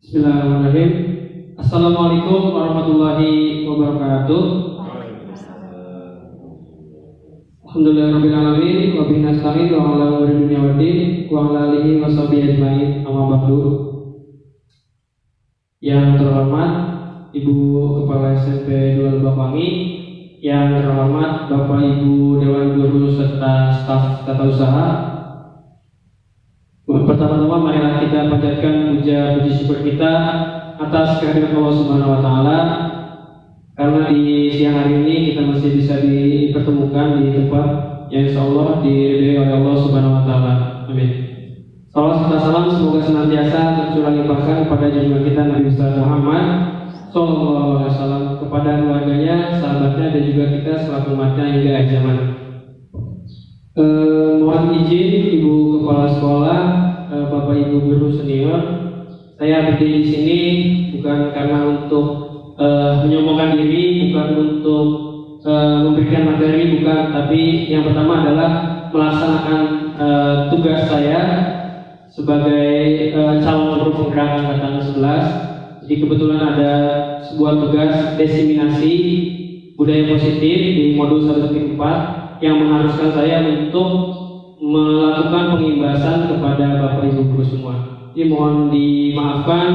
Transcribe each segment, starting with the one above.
Bismillahirrahmanirrahim. Assalamualaikum warahmatullahi wabarakatuh. Alhamdulillahirabbil alamin wa bihi nasta'in wa ala umuri dunya waddin wa ala alihi washabihi ajmain. Amma ba'du. Yang terhormat Ibu Kepala SMP 2 Lebakwangi, yang terhormat Bapak Ibu Dewan Guru serta staf tata usaha. Pertama-tama marilah kita panjatkan puji syukur kita atas kehadiran Allah Subhanahu wa taala, karena di siang hari ini kita masih bisa dipertemukan di tempat yang insyaallah diridhai oleh Allah Subhanahu wa taala. Amin. Salawat serta salam semoga senantiasa tercurah limpahkan kepada junjungan kita Nabi besar Muhammad sallallahu alaihi wasallam, kepada keluarganya, sahabatnya, dan juga kita selaku umatnya hingga akhir zaman. Mohon izin Ibu Kepala Sekolah, Bapak Ibu Guru Senior, saya berdiri di sini bukan karena untuk menyombongkan diri, bukan untuk memberikan materi, bukan, tapi yang pertama adalah melaksanakan tugas saya sebagai calon guru penggerak angkatan 11. Jadi kebetulan ada sebuah tugas diseminasi budaya positif di modul 1.4 yang mengharuskan saya untuk melakukan pengimbasan kepada Bapak Ibu Guru semua. Jadi mohon dimaafkan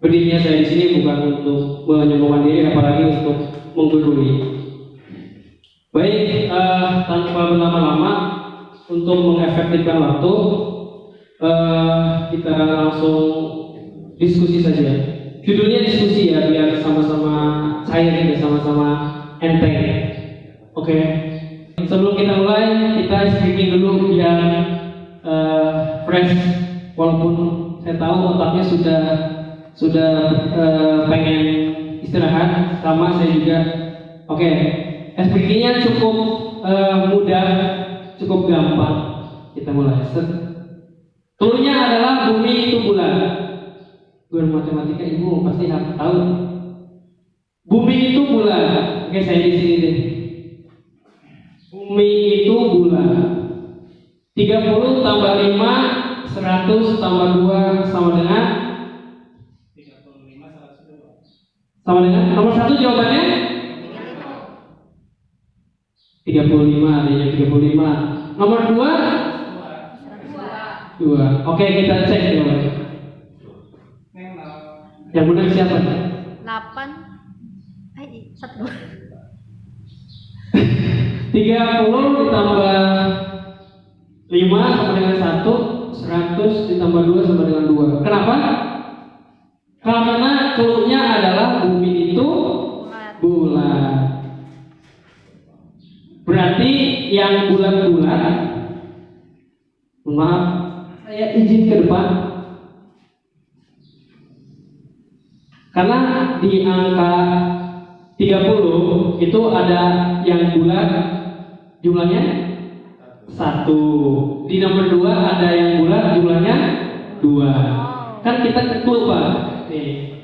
berdirinya saya di sini bukan untuk menyombongkan diri, apalagi untuk menggurui. Baik, tanpa berlama-lama, untuk mengefektifkan waktu, kita langsung diskusi saja. Judulnya diskusi ya, biar sama-sama cair, sama-sama enteng. Oke. Sebelum kita mulai, kita speaking dulu biar fresh. Walaupun saya tahu otaknya sudah pengen istirahat, sama saya juga. Oke. Speakingnya cukup mudah, cukup gampang. Kita mulai. Cluenya adalah bumi itu bulan. Guru matematika ibu pasti harus tahu. Bumi itu bulan. Oke, saya di sini deh. Bumi itu bulan. 30 tambah 5, 100 tambah 2 sama dengan 35, 102. Sama dengan nomor 1 jawabannya 35, adanya 35. Nomor 2 2. Oke, kita cek jawabannya. Yang benar siapa? 8 1 30 ditambah 5 sama dengan 1, 100 ditambah 2 sama dengan 2. Kenapa? Karena cluenya adalah bumi itu bulan. Berarti yang bulan-bulan, maaf, saya izin ke depan. Karena di angka 30 itu ada yang bulan jumlahnya 1. Di nomor 2 ada yang bulan jumlahnya 2. Kan kita ke clue Pak. Nih.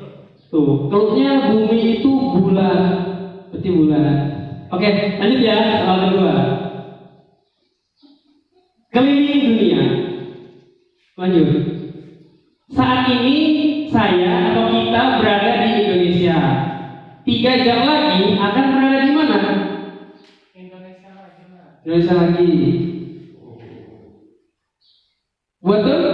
Tuh, clue-nya bumi itu bulan. Berarti bulan. Oke, lanjut ya, soal kedua. Keliling dunia. Lanjut. Saat ini saya atau kita berada di Indonesia. 3 jam lagi akan berada di mana? Indonesia lagi. Betul?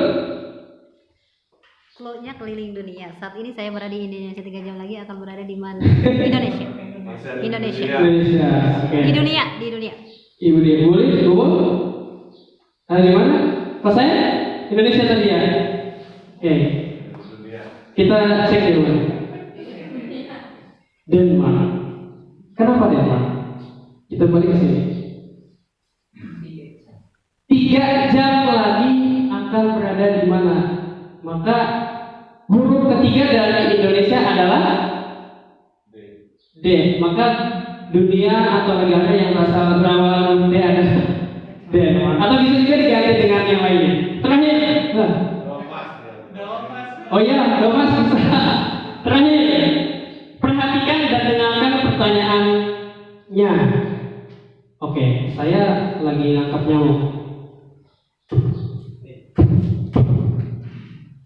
Clue-nya keliling dunia. Saat ini saya berada di Indonesia, 3 jam lagi akan berada di mana? Indonesia. Okay. Di dunia. Ibu dia boleh? Ibu? Ada di mana? Pas saya? Indonesia tadi ya? Oke. Kita cek dulu. Denmark. Kenapa Denmark? Kita balik ke sini. 3 jam lagi akan berada di mana? Maka huruf ketiga dari Indonesia adalah D. Maka dunia atau negara yang asal berawalan D adalah Denmark. Atau bisa juga diganti dengan yang lainnya. Terakhir. Oh iya, Domas bisa. Terakhir. Perhatikan dan dengarkan pertanyaannya. Oke, saya lagi nangkap nyamuk.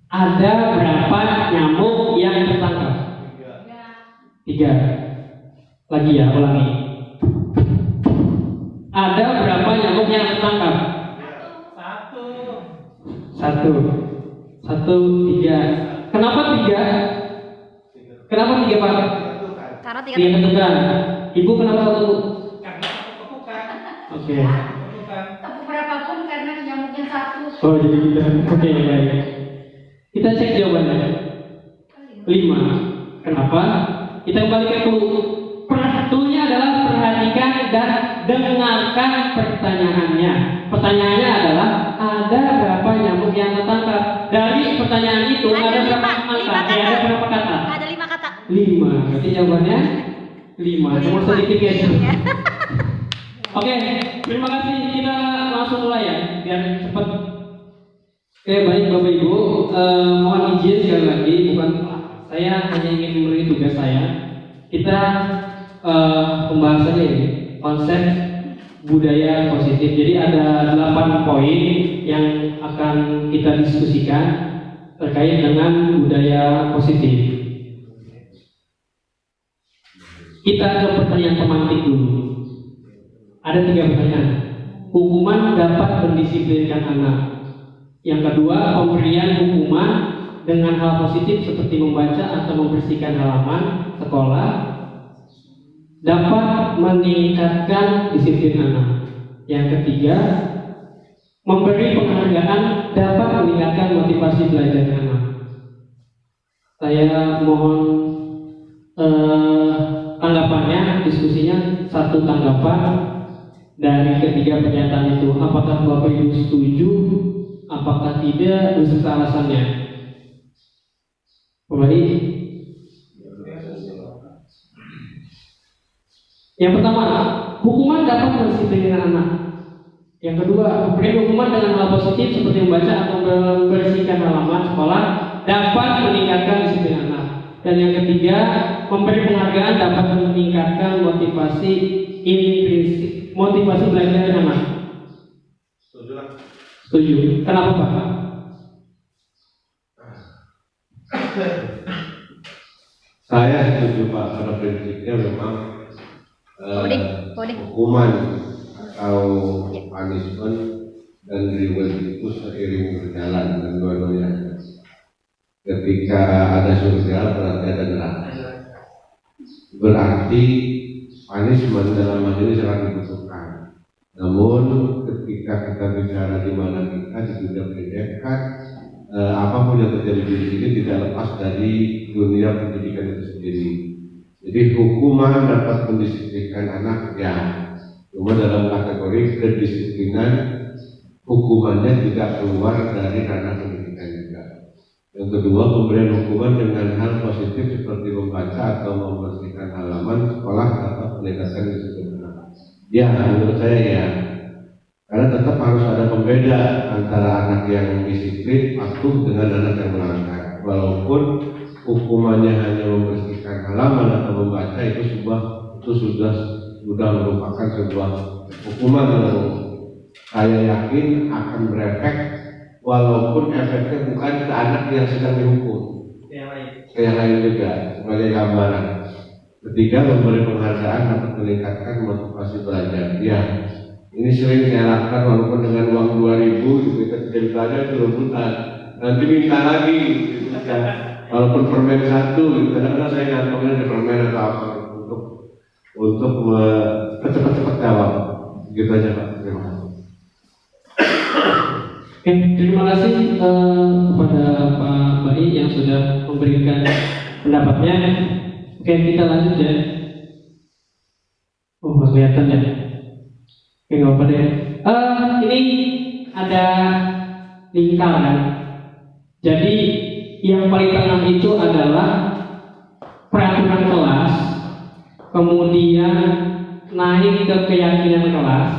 Ada berapa nyamuk yang tertangkap? 3. Lagi ya, ulangi. Ada berapa nyamuk yang tertangkap? 1, 3. Kenapa 3? Kenapa 3, Pak? Karena 3 Tiga ketukan. Ibu kenapa 1? Karena ketukan. Oke. Tepuk berapapun karena nyamuknya 1. Oh, jadi gitu. Oke, baik. Kita cek jawabannya. 5. Kenapa? Kita kembali ke clue. Clue-nya adalah perhatikan dan dengarkan pertanyaannya. Pertanyaannya adalah ada berapa nyamuk yang tertangkap? Dari pertanyaan itu ada berapa kata? Ada berapa kata? Ada 5 kata. 5. Berarti jawabannya 5. Cuma sedikit ya. Iya. Oke, terima kasih. Kita langsung mulai ya, biar cepat. Oke, baik Bapak Ibu. Mohon izin sekali lagi, bukan saya hanya ingin memberi tugas saya. Kita pembahasannya ini konsep budaya positif. Jadi ada 8 poin yang akan kita diskusikan terkait dengan budaya positif. Kita ke pertanyaan pemantik dulu. Ada 3 pertanyaan. Hukuman dapat mendisiplinkan anak. Yang kedua, pemberian hukuman dengan hal positif seperti membaca atau membersihkan halaman sekolah dapat meningkatkan disiplin anak. Yang ketiga, memberi penghargaan dapat meningkatkan motivasi belajar anak. Saya mohon tanggapannya, diskusinya 1 tanggapan dari ketiga pernyataan itu. Apakah Bapak Ibu setuju? Apakah tidak? Beserta alasannya. Kembali. Yang pertama, hukuman dapat mendisiplinkan anak. Yang kedua, memberi hukuman dengan hal positif seperti membaca atau membersihkan halaman sekolah dapat meningkatkan disiplin anak. Dan yang ketiga, memberi penghargaan dapat meningkatkan motivasi intrinsik, motivasi belajar anak. Setuju. Kenapa, Pak? Saya setuju Pak, pada prinsipnya memang Kode. hukuman atau punishment dan reward itu seiring berjalan dan dua-duanya. Ketika ada surga berarti ada neraka. Berarti punishment dalam hal ini sangat dibutuhkan. Namun ketika kita bicara di mana kita juga mendengarkan apapun yang terjadi di sini tidak lepas dari dunia pendidikan itu sendiri. Jadi hukuman dapat mendisiplinkan anak ya, cuma dalam kategori kedisiplinan hukumannya tidak keluar dari ranah pendidikan juga. Yang kedua, pemberian hukuman dengan hal positif seperti membaca atau membersihkan halaman sekolah dapat meningkatkan disiplin anak. Ya, menurut saya ya, karena tetap harus ada pembeda antara anak yang disiplin patuh dengan anak yang melanggar. Walaupun hukumannya hanya membersihkan halaman atau membaca itu sudah merupakan sebuah hukuman yang saya yakin akan berefek, walaupun efeknya bukan ke anak yang sedang dihukum, ke yang lain juga sebagai gambaran. Ketiga, memberi penghargaan dapat meningkatkan motivasi belajar. Ya, ini sering saya lakukan walaupun dengan uang 2.000 kita tidak belajar itu rebutan. Nanti minta lagi, gitu ya. Walaupun permen 1, kadang-kadang saya ngantongnya di permen atau apa untuk cepat-cepat jawab. Gitu aja Pak. Terima kasih. Oke, terima kasih kepada Pak Bayi yang sudah memberikan pendapatnya. Oke, kita lanjut ya. Oh, nggak kelihatan ya. Oke, nggak apa-apa deh. Ini ada lingkaran. Jadi yang paling tengah itu adalah peraturan kelas, kemudian naik ke keyakinan kelas,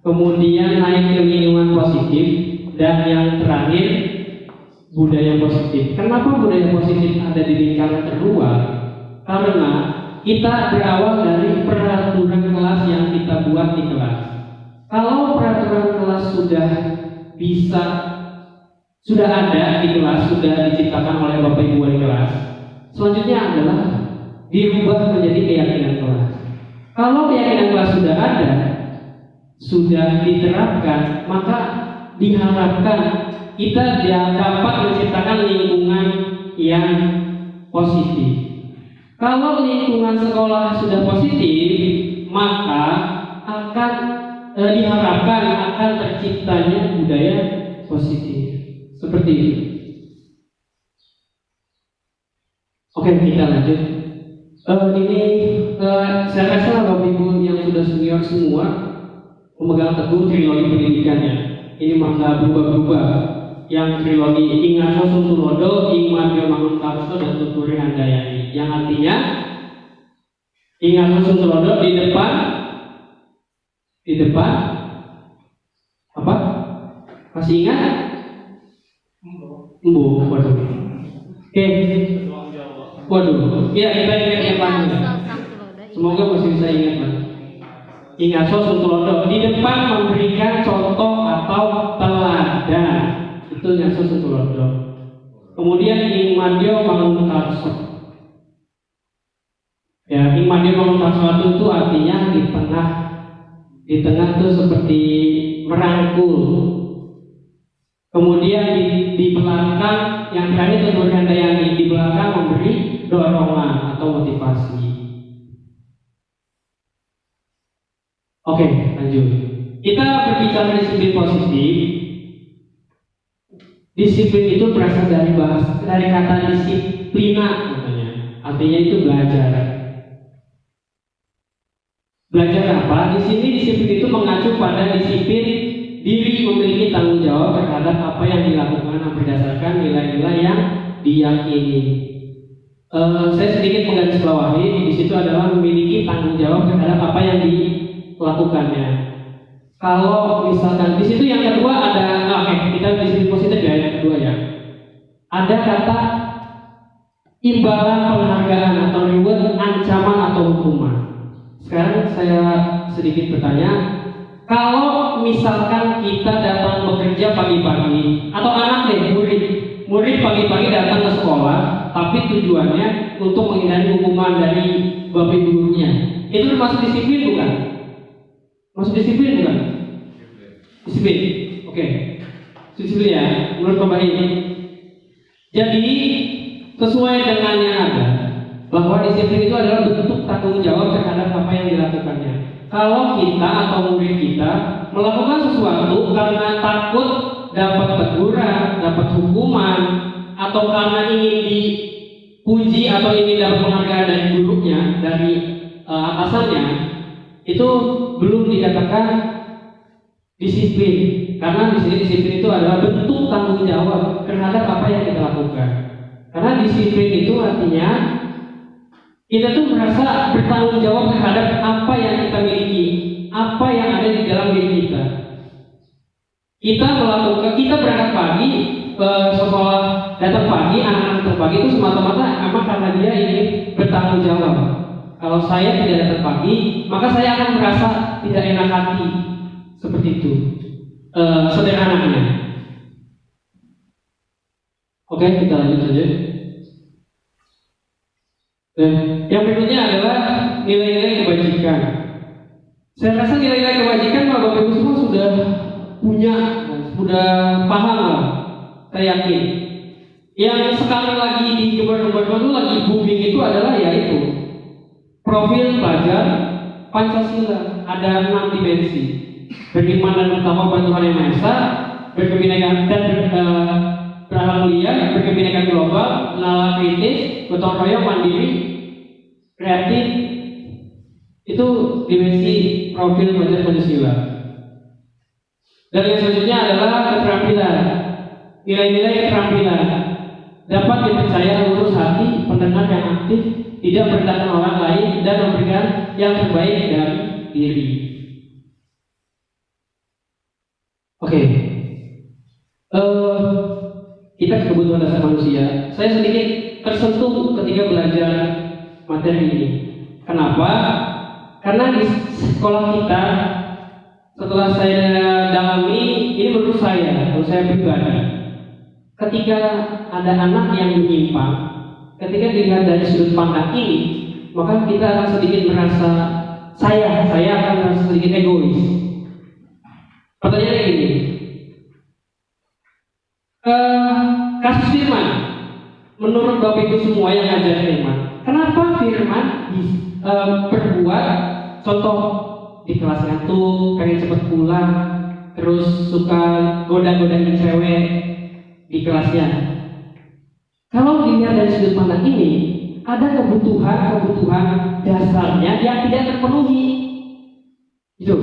kemudian naik ke lingkungan positif, dan yang terakhir budaya positif. Kenapa budaya positif ada di lingkaran kedua? Karena kita berawal dari peraturan kelas yang kita buat di kelas. Kalau peraturan kelas sudah ada di kelas, sudah diciptakan oleh Bapak Ibu wali kelas. Selanjutnya adalah dirubah menjadi keyakinan kelas. Kalau keyakinan kelas sudah ada, sudah diterapkan, maka diharapkan kita dapat menciptakan lingkungan yang positif. Kalau lingkungan sekolah sudah positif, maka akan diharapkan akan terciptanya budaya positif. Seperti itu. Oke, kita lanjut. Saya rasa Bapak Ibu yang sudah senior semua memegang teguh trilogi pendidikannya. Ini maka berubah-ubah. Yang trilogi Ingat Sosun Tulodo, Iman Mangun Karso, dan Tuturi Handayani. Yang artinya Ingat Sosun Tulodo di depan apa? Masih ingat? Waduh. Oke. Waduh. Ya, kita ingat yang paling. Semoga masih bisa ingat, Pak. Ingat Sosun Tulodo di depan memberikan contoh atau teladan. Itu Ingat Sosun Tulodo. Kemudian Ingmadio Mangun Karso. Ya, Ingmadio Mangun Karso itu artinya di tengah itu seperti merangkul. Kemudian di belakang yang terakhir Tuturi Handayani, di belakang memberi dorongan atau motivasi. Oke, lanjut. Kita berbicara disiplin positif. Disiplin itu berasal dari kata disiplina, katanya. Artinya itu belajar. Belajar apa? Di sini disiplin itu mengacu pada disiplin diri memiliki tanggung jawab terhadap apa yang dilakukan berdasarkan nilai-nilai yang diyakini. Saya sedikit menggarisbawahi di situ adalah memiliki tanggung jawab terhadap apa yang dilakukannya. Kalau misalkan di situ yang kedua ada, kita disiplin positif ya, yang kedua ya. Ada kata imbalan penghargaan atau reward, ancaman atau hukuman. Sekarang saya sedikit bertanya, kalau misalkan kita datang bekerja pagi-pagi atau anak murid pagi-pagi datang ke sekolah, tapi tujuannya untuk menghindari hukuman dari bapak ibu gurunya, itu termasuk disiplin bukan? Masuk disiplin bukan? Disiplin, oke. Disiplin ya, menurut Bapak ini. Jadi sesuai dengan yang ada, bahwa disiplin itu adalah bentuk tanggung jawab terhadap apa yang dilakukannya. Kalau kita atau murid kita melakukan sesuatu karena takut dapat teguran, dapat hukuman, atau karena ingin dipuji atau ingin dapat penghargaan dari gurunya, dari atasannya, itu belum dikatakan disiplin. Karena di sini disiplin itu adalah bentuk tanggung jawab terhadap apa yang kita lakukan. Karena disiplin itu artinya kita tuh merasa bertanggung jawab terhadap apa yang kita miliki, apa yang ada di dalam diri kita. Kita berangkat pagi ke sekolah, datang pagi, anak-anak datang pagi itu semata-mata emang karena dia ingin bertanggung jawab. Kalau saya tidak datang pagi, maka saya akan merasa tidak enak hati. Seperti itu, sederhananya. Oke, kita lanjut saja. Yang berikutnya adalah nilai-nilai kebajikan. Saya rasa nilai-nilai kebajikan Bapak Ibu semua sudah punya, sudah paham lah. Saya yakin. Yang sekali lagi di Gebar-Gebar itu lagi booming itu adalah yaitu profil pelajar Pancasila. Ada 6 dimensi: beriman dan bertakwa pada Tuhan Yang Maha Esa, berkebinekaan dan berakhlak mulia, berkebinekaan global, nalar kritis, gotong royong, mandiri, kreatif. Itu dimensi profil pelajar Pancasila. Dan yang selanjutnya adalah keterampilan. Nilai-nilai keterampilan dapat dipercaya lurus hati, pendengar yang aktif, tidak merendahkan orang lain, dan memberikan yang terbaik dari diri. Oke. Kita kebutuhan dasar manusia. Saya sedikit tersentuh ketika belajar materi ini. Kenapa? Karena di sekolah kita, setelah saya dalami, ini menurut saya pribadi, ketika ada anak yang menyimpang, ketika dilihat dari sudut pandang ini, maka kita akan sedikit merasa saya akan merasa sedikit egois. Pertanyaannya gini, kasus Firman, menurut Bapak Ibu semua yang ngajar Firman, kenapa Firman berbuat contoh di kelas ngantuk, pengen cepet pulang, terus suka goda-godain cewek di kelasnya? Kalau dilihat dari sudut pandang ini, ada kebutuhan dasarnya yang tidak terpenuhi. Itu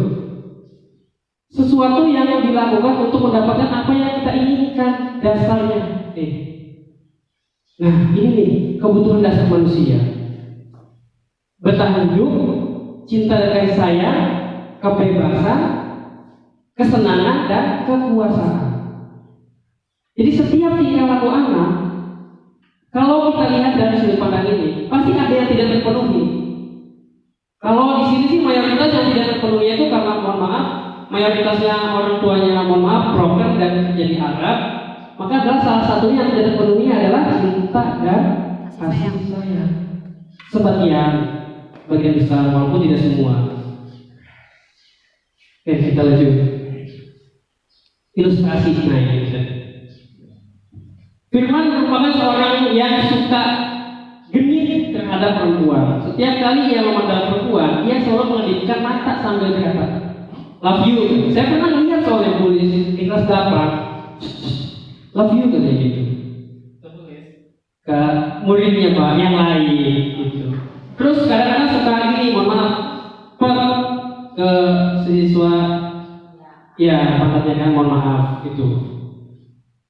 sesuatu yang dilakukan untuk mendapatkan apa yang kita inginkan dasarnya. Nah, ini nih kebutuhan dasar manusia: bertahan hidup, cinta dan kasih sayang, kebebasan, kesenangan dan kekuasaan. Jadi setiap tingkah laku anak, kalau kita lihat dari sudut pandang ini, pasti ada yang tidak terpenuhi. Kalau di sini sih mayoritas yang tidak terpenuhi itu karena, mohon maaf, mayoritasnya orang tuanya, mohon maaf, broker dan jadi Arab. Maka adalah salah satunya yang tidak terpenuhi adalah cinta dan kasih sayang. Bagian besar, walaupun tidak semua. Oke, kita lanjut. Ilustrasi ini. Firman merupakan seorang yang suka genit terhadap perempuan. Setiap kali ia memandang perempuan, dia selalu mengedipkan mata sambil berkata, "Love you." Saya pernah melihat soalnya tulis di kelas 8, "Love you" katanya gitu. Ke muridnya Pak, yang lain gitu. Terus kadang-kadang suka gini, mohon maaf, ke siswa, ya pantatnya kan, mohon maaf gitu.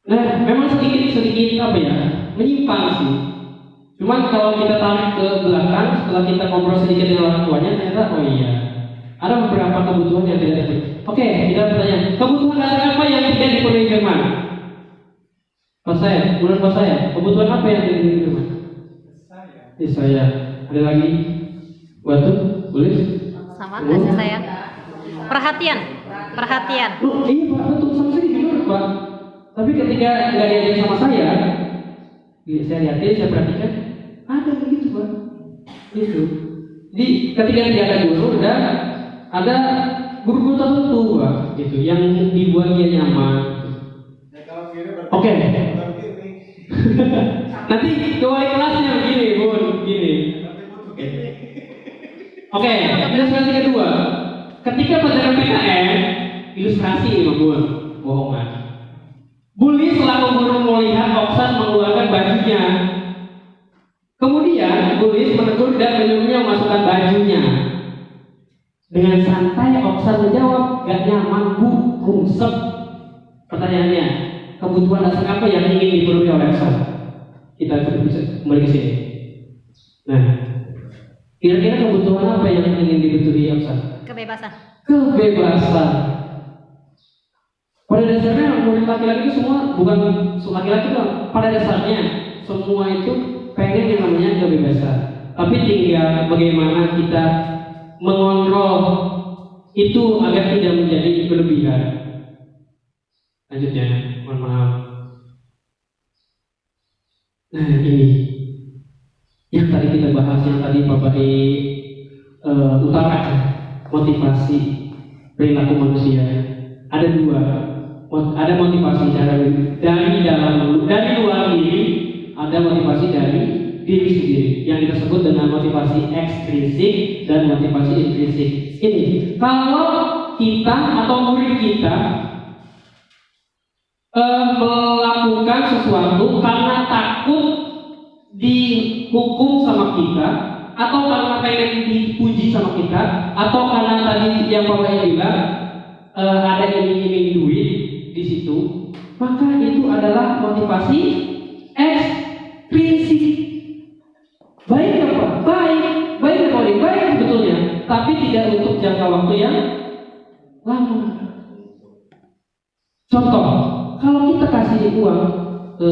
Nah, memang sedikit apa ya, menyimpang sih. Cuman kalau kita tarik ke belakang, setelah kita ngobrol sedikit dengan orang tuanya, ternyata oh iya, ada beberapa kebutuhan yang tidak terpenuhi. Oke, kita bertanya, kebutuhan dasar apa yang tidak dipenuhi Firman? Menurut saya, kebutuhan apa yang tidak dipenuhi Firman? Saya. Ada lagi? Waktu? Boleh? Sama kasih sayang. Perhatian. Oh, iya Pak, betul, sama saya juga Pak. Tapi ketika nggak diajak sama saya lihatin, saya perhatikan ada begitu Pak. Itu. Jadi ketika dia ada guru dan ada guru-guru tertentu Pak, gitu, yang dibuat dia nyaman. Oke. Nanti ke wali kelasnya begini, Bun, begini. Oke, ilustrasi kedua. Ketika pelajaran PKN, ilustrasi ini Bun, bohongan. Bully selaku guru melihat Oksan mengeluarkan bajunya. Kemudian Bully menegur dan menyuruhnya memasukkan bajunya. Dengan santai Oksan menjawab, "Gak nyaman Bu, rungsep." Pertanyaannya, kebutuhan dasar apa yang ingin dipenuhi oleh Oksan? Kita bisa kembali ke sini. Nah, kira-kira kebutuhan apa yang ingin dipenuhi Oksan? Kebebasan. Pada dasarnya murid laki-laki itu semua, bukan laki-laki doang, pada dasarnya semua itu pengen yang namanya kebebasan. Tapi tinggal bagaimana kita mengontrol itu agar tidak menjadi berlebihan. Lanjutnya, mohon maaf. Nah, ini yang tadi kita bahas, yang tadi Bapak utarakan, motivasi perilaku manusia. Ada dua. Ada motivasi dari luar diri, ada motivasi dari diri sendiri yang kita sebut dengan motivasi ekstrinsik dan motivasi intrinsik. Ini kalau kita atau murid kita melakukan sesuatu karena takut dihukum sama kita, atau karena pengen dipuji sama kita, atau karena tadi yang Bapak bilang ada iming-iming duit di situ, maka itu adalah motivasi ekstrinsik. Baik apa? Baik sebetulnya, tapi tidak untuk jangka waktu yang lama. Contoh, kalau kita kasih uang ke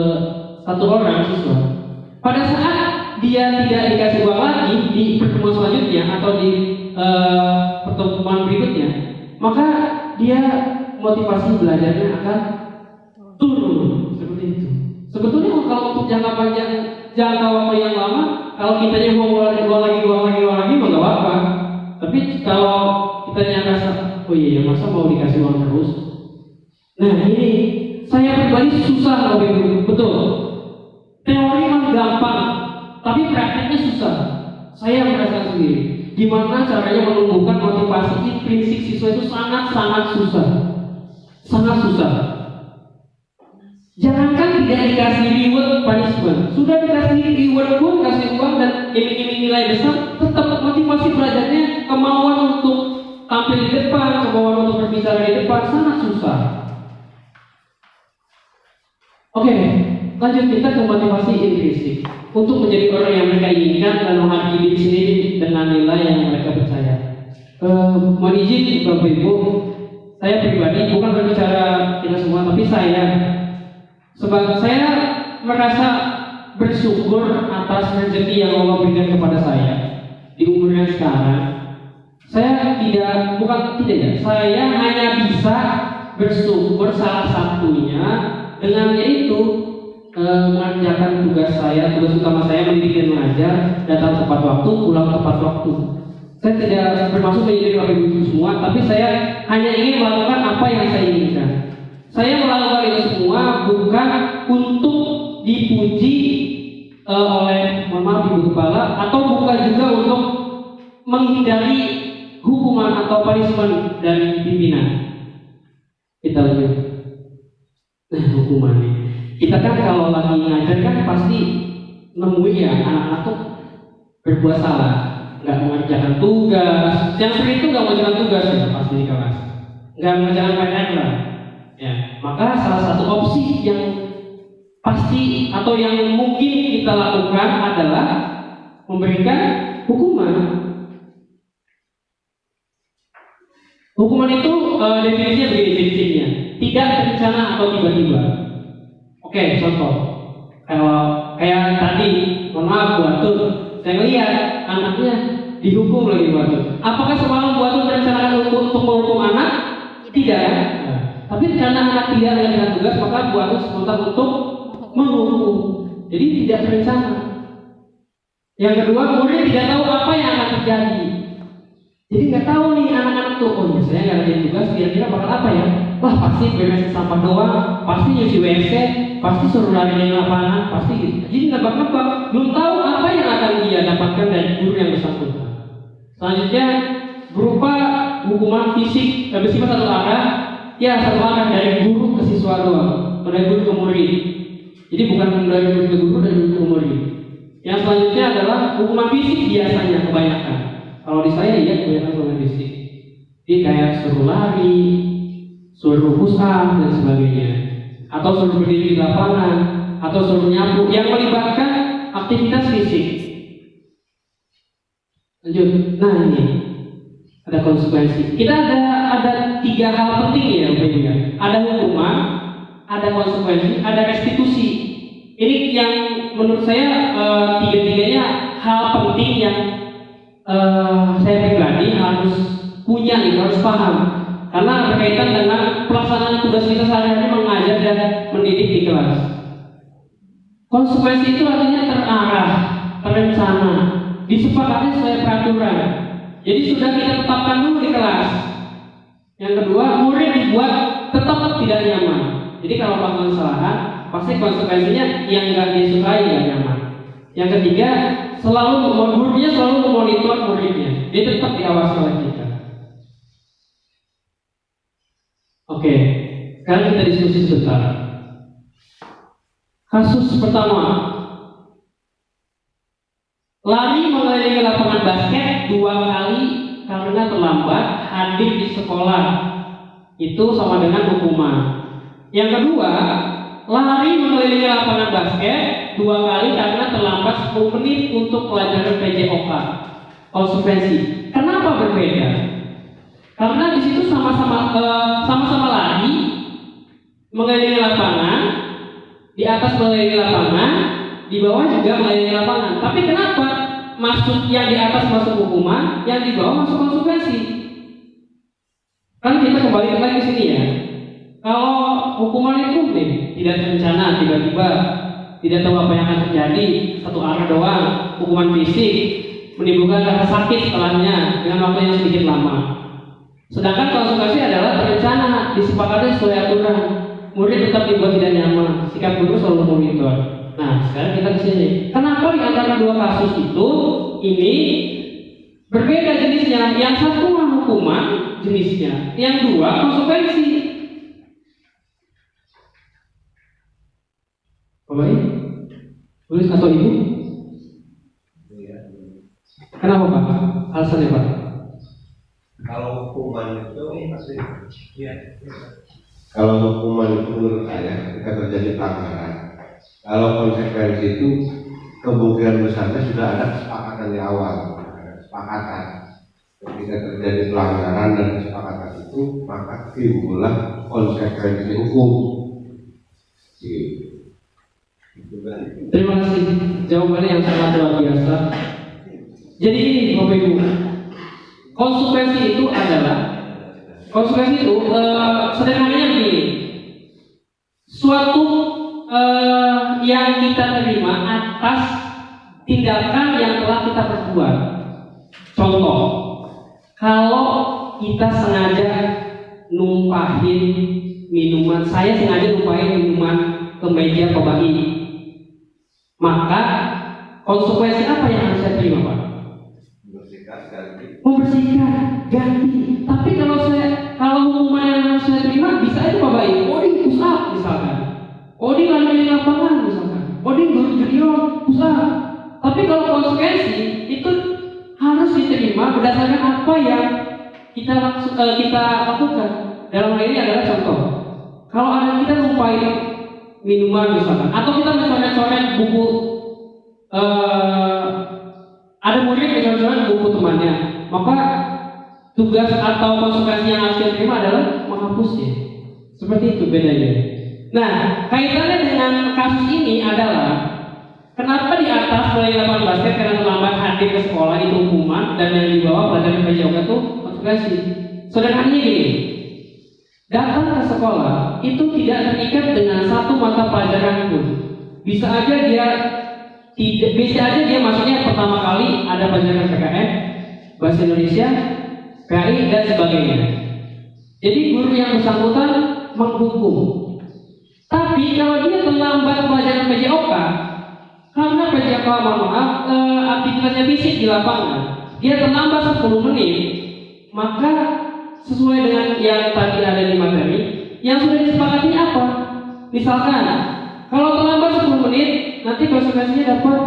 satu orang siswa, pada saat dia tidak dikasih uang lagi di pertemuan selanjutnya atau di pertemuan berikutnya, maka dia motivasi belajarnya akan turun seperti itu. Sebetulnya kalau untuk jangka panjang, jangka waktu yang lama, kalau kitanya mau ulang lagi, mah nggak apa-apa. Tapi kalau kitanya rasa, oh iya, masa mau dikasih uang terus? Nah ini, saya pribadi susah Bapak Ibu, betul. Teori mah gampang, tapi prakteknya susah. Saya merasakan sendiri. Gimana caranya menumbuhkan motivasi intrinsik siswa itu sangat-sangat susah. Sangat susah. Jangankan tidak dikasih reward punishment, sudah dikasih reward pun, kasih uang dan iming-iming nilai besar, tetap motivasi belajarnya, kemauan untuk tampil di depan, kemauan untuk berbicara di depan sangat susah. Oke, lanjut kita ke motivasi intrinsik untuk menjadi orang yang mereka inginkan dan menghargai diri sendiri dengan nilai yang mereka percaya. Mohon izin Bapak Ibu, saya pribadi bukan berbicara kita semua, tapi sebab saya merasa bersyukur atas rezeki yang Allah berikan kepada saya di umur yang sekarang. Saya saya hanya bisa bersyukur salah satunya dengan yaitu mengerjakan tugas utama saya mendidik dan mengajar, datang tepat waktu, pulang tepat waktu. Saya tidak bermaksud menjadi Bapak Ibu semua, tapi saya hanya ingin melakukan apa yang saya inginkan. Saya melakukan itu semua bukan untuk dipuji oleh Ibu Kepala, atau bukan juga untuk menghindari hukuman atau punishment dari pimpinan. Kita lanjut. Nah, hukuman. Kita kan kalau lagi ngajar kan pasti nemuin ya anak-anak tuh berbuat salah, nggak mengerjakan tugas. Yang sering itu nggak mengerjakan tugas ya pasti di kelas, nggak mengerjakan PR lah. Ya, maka salah satu opsi yang pasti atau yang mungkin kita lakukan adalah memberikan hukuman. Hukuman itu definisinya begini, definisinya tidak terencana atau tiba-tiba. Oke, contoh kayak tadi, mohon maaf Bu Atun, saya lihat anaknya dihukum lagi Bu Atun. Apakah semalam Bu Atun merencanakan untuk menghukum anak? Tidak ya. Tapi karena anak tidak melakukan tugas, maka Bu Atun spontan untuk menghukum. Jadi tidak terencana. Yang kedua, murid tidak tahu apa yang akan terjadi. Jadi nggak tahu nih anak-anak tuh, oh ya saya nggak ada tugas, kira-kira bakal apa ya? Wah pasti beresin sampah doang, pasti nyuci WC, pasti suruh lari di lapangan, pasti gitu. Jadi nebak-nebak, belum tahu apa yang akan dia dapatkan dari guru yang bersangkutan. Selanjutnya berupa hukuman fisik bersifat satu arah, ya satu arah dari guru ke siswa doang, dari guru ke murid. Jadi bukan dari guru ke guru, dari guru ke murid. Yang selanjutnya adalah hukuman fisik biasanya kebanyakan. Kalau di saya ya kebanyakan hukuman fisik. Jadi kayak suruh lari, suruh push up dan sebagainya, atau suruh berdiri di lapangan, atau suruh nyapu yang melibatkan aktivitas fisik. Lanjut. Nah ini ada konsekuensi. Kita ada 3 hal penting ya Bapak Ibu ya. Ada hukuman, ada konsekuensi, ada restitusi. Ini yang menurut saya tiga-tiganya hal penting yang saya pribadi harus punya, harus paham. Karena berkaitan dengan pelaksanaan tugas kita sehari-hari mengajar dan mendidik di kelas. Konsekuensi itu artinya terarah, terencana, disepakati sesuai peraturan. Jadi sudah kita tetapkan dulu di kelas. Yang kedua, murid dibuat tetap tidak nyaman. Jadi kalau melakukan kesalahan, pasti konsekuensinya yang nggak disukai nggak nyaman. Yang ketiga, gurunya selalu memonitor muridnya. Dia tetap diawasi oleh kita. Oke, sekarang kita diskusi sebentar. Kasus pertama, lari mengelilingi lapangan basket 2 kali karena terlambat hadir di sekolah. Itu sama dengan hukuman. Yang kedua, lari mengelilingi lapangan basket 2 kali karena terlambat 10 menit untuk pelajaran PJOK. Konsekuensi. Kenapa berbeda? Karena di situ sama-sama lari mengelilingi lapangan, di atas mengelilingi lapangan, di bawah juga mengelilingi lapangan. Tapi kenapa masuk yang di atas masuk hukuman, yang di bawah masuk konsekuensi? Kan kita kembali lagi ke sini ya. Kalau hukuman itu tidak terencana, tiba-tiba tidak tahu apa yang akan terjadi, satu arah doang, hukuman fisik, menimbulkan rasa sakit setelahnya dengan waktu yang sedikit lama. Sedangkan konsekuensi adalah terencana, disepakati sesuai aturan, murid tetap dibuat tidak nyaman, sikap guru selalu memonitor. Nah, sekarang kita ke sini. Kenapa di antara dua kasus itu ini berbeda jenisnya? Yang satu mah hukuman jenisnya, yang dua konsekuensi. Bapak Ibu, tulis atau Ibu? Kenapa Pak? Alasannya Pak? Kalau hukuman itu pasti Kalau hukuman itu menurut saya ketika terjadi pelanggaran, kalau konsekuensi itu kemungkinan besarnya sudah ada kesepakatan di awal, ada kesepakatan. Ketika terjadi pelanggaran dan kesepakatan itu, maka timbullah konsekuensi hukum. Terima kasih, jawabannya yang sangat luar biasa. Jadi ini Bapak Ibu, konsekuensi itu sederhananya begini, suatu yang kita terima atas tindakan yang telah kita perbuat. Contoh, kalau kita sengaja numpahin minuman, saya sengaja numpahin minuman ke meja Bapak Ibu, maka konsekuensi apa yang harus saya terima Pak? Membersihkan, ganti. Tapi kalau hukuman yang harus saya terima bisa aja Bapak Ibu, oding push up misalkan, oding lari di lapangan misalkan, oding junior push up. Tapi kalau konsekuensi itu harus diterima berdasarkan apa yang kita lakukan. Dalam hal ini adalah contoh, kalau ada kita numpahin minuman misalkan, atau kita mencoret-coret buku, ada murid mencoret-coret buku temannya, maka tugas atau konsekuensi yang harus kita terima adalah menghapusnya. Seperti itu bedanya. Nah, kaitannya dengan kasus ini adalah kenapa di atas mulai lapangan basket karena terlambat hadir ke sekolah itu hukuman, dan yang di bawah pelajaran PJOK itu konsekuensi. Sederhananya gini, datang ke sekolah itu tidak terikat dengan satu mata pelajaran pun. Bisa aja dia masuknya pertama kali ada pelajaran PKN, bahasa Indonesia, PAI dan sebagainya. Jadi guru yang bersangkutan menghukum. Tapi kalau dia terlambat pelajaran PJOK, karena PJOK aktivitasnya fisik di lapangan, dia terlambat 10 menit, maka sesuai dengan yang tadi ada di materi, yang sudah disepakati apa? Misalkan, kalau terlambat 10 menit, nanti konsekuensinya dapat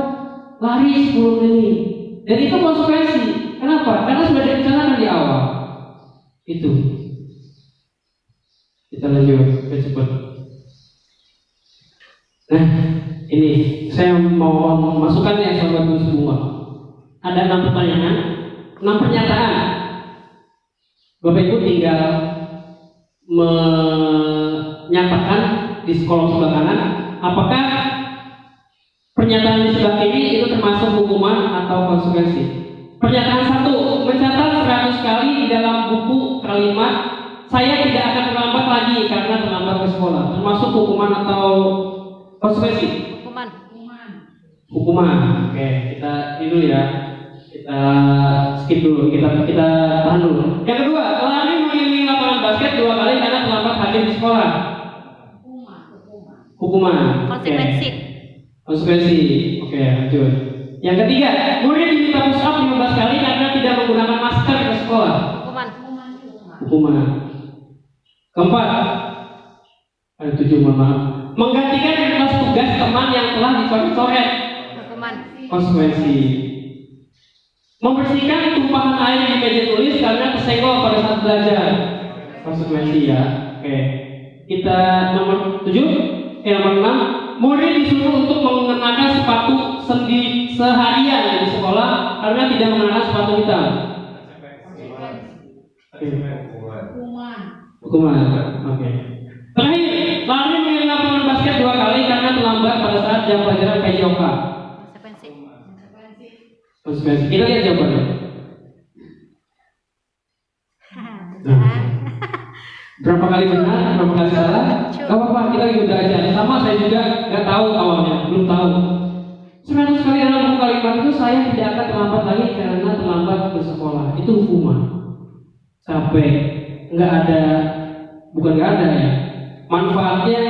lari 10 menit. Dan itu konsekuensi. Kenapa? Karena sudah direncanakan di awal. Itu. Kita lanjut ke cepat. Nah, ini saya mau masukkan ya sahabat guru semua. Ada 6 pertanyaan, 6 pernyataan. Bapak Ibu tinggal menyatakan di kolom sebelah kanan apakah pernyataan di sebelah kiri itu termasuk hukuman atau konsekuensi. Pernyataan 1, mencatat 100 kali di dalam buku kalimat saya tidak akan terlambat lagi karena terlambat ke sekolah, termasuk hukuman atau konsekuensi? Hukuman. Oke, kita ini dulu ya. Kita skip dulu, kita tahan dulu. Yang kedua, lari mengelilingi lapangan basket 2 kali karena terlambat hadir di sekolah. Hukuman. Konsekuensi. Konsekuensi. Oke, lanjut. Yang ketiga, murid diminta push up 15 kali karena tidak menggunakan masker ke sekolah. Hukuman. Keempat, ada 7, mohon maaf. Menggantikan kertas tugas teman yang telah dicoret-coret. Hukuman. Konsekuensi. Membersihkan tumpahan air di meja tulis karena kesenggol pada saat belajar. Konsekuensi ya. Oke. Kita nomor 7, nomor 6. Murid disuruh untuk mengenakan sepatu seharian di sekolah karena tidak mengenakan sepatu hitam. Hukuman. Oke. Terakhir, lari mengelilingi lapangan basket 2 kali karena terlambat pada saat jam pelajaran PJOK. Konsekuensi. Kita lihat jawabannya. Berapa kali benar, berapa kali salah? Gak apa-apa, kita ikut aja. Sama saya juga nggak tahu awalnya, belum tahu. 100 kali dalam buku kalimat itu saya tidak akan terlambat lagi karena terlambat ke sekolah. Itu hukuman. Capek, nggak ada, bukan nggak ada ya. Manfaatnya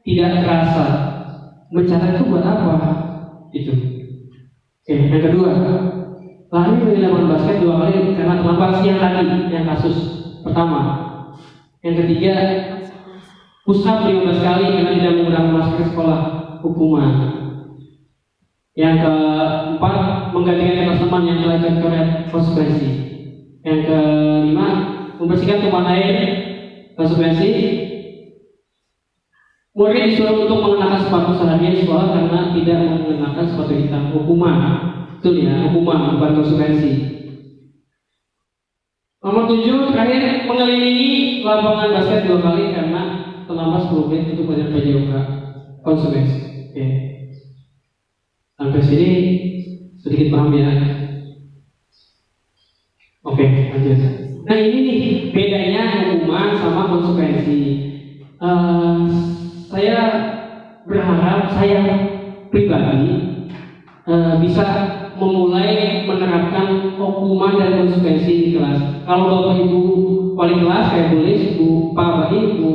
tidak terasa. Mencatat itu buat apa? Itu. Oke, yang kedua, lari dari lapangan basket 2 kali karena terlambat siang tadi, yang kasus pertama. Yang ketiga, push up 15 kali karena tidak menggunakan masker sekolah, hukuman. Yang keempat, menggantikan kelas teman yang telah coret, konsekuensi. Yang kelima, membersihkan tumpahan air, konsekuensi. Murid disuruh untuk mengenakan sepatu seharian di sekolah karena tidak mengenakan sepatu hitam, hukuman. Betul ya, hukuman bukan konsekuensi. Nomor 7, terakhir, mengelilingi lapangan basket 2 kali karena terlambat 10 menit untuk belajar PJOK, konsekuensi. Oke. Sampai sini sedikit paham ya. Oke, lanjut. Nah ini nih bedanya hukuman sama konsekuensi. Saya berharap saya pribadi bisa memulai menerapkan hukuman dan konsekuensi di kelas. Kalau Bapak Ibu wali kelas saya tulis, Bu Pak Ibu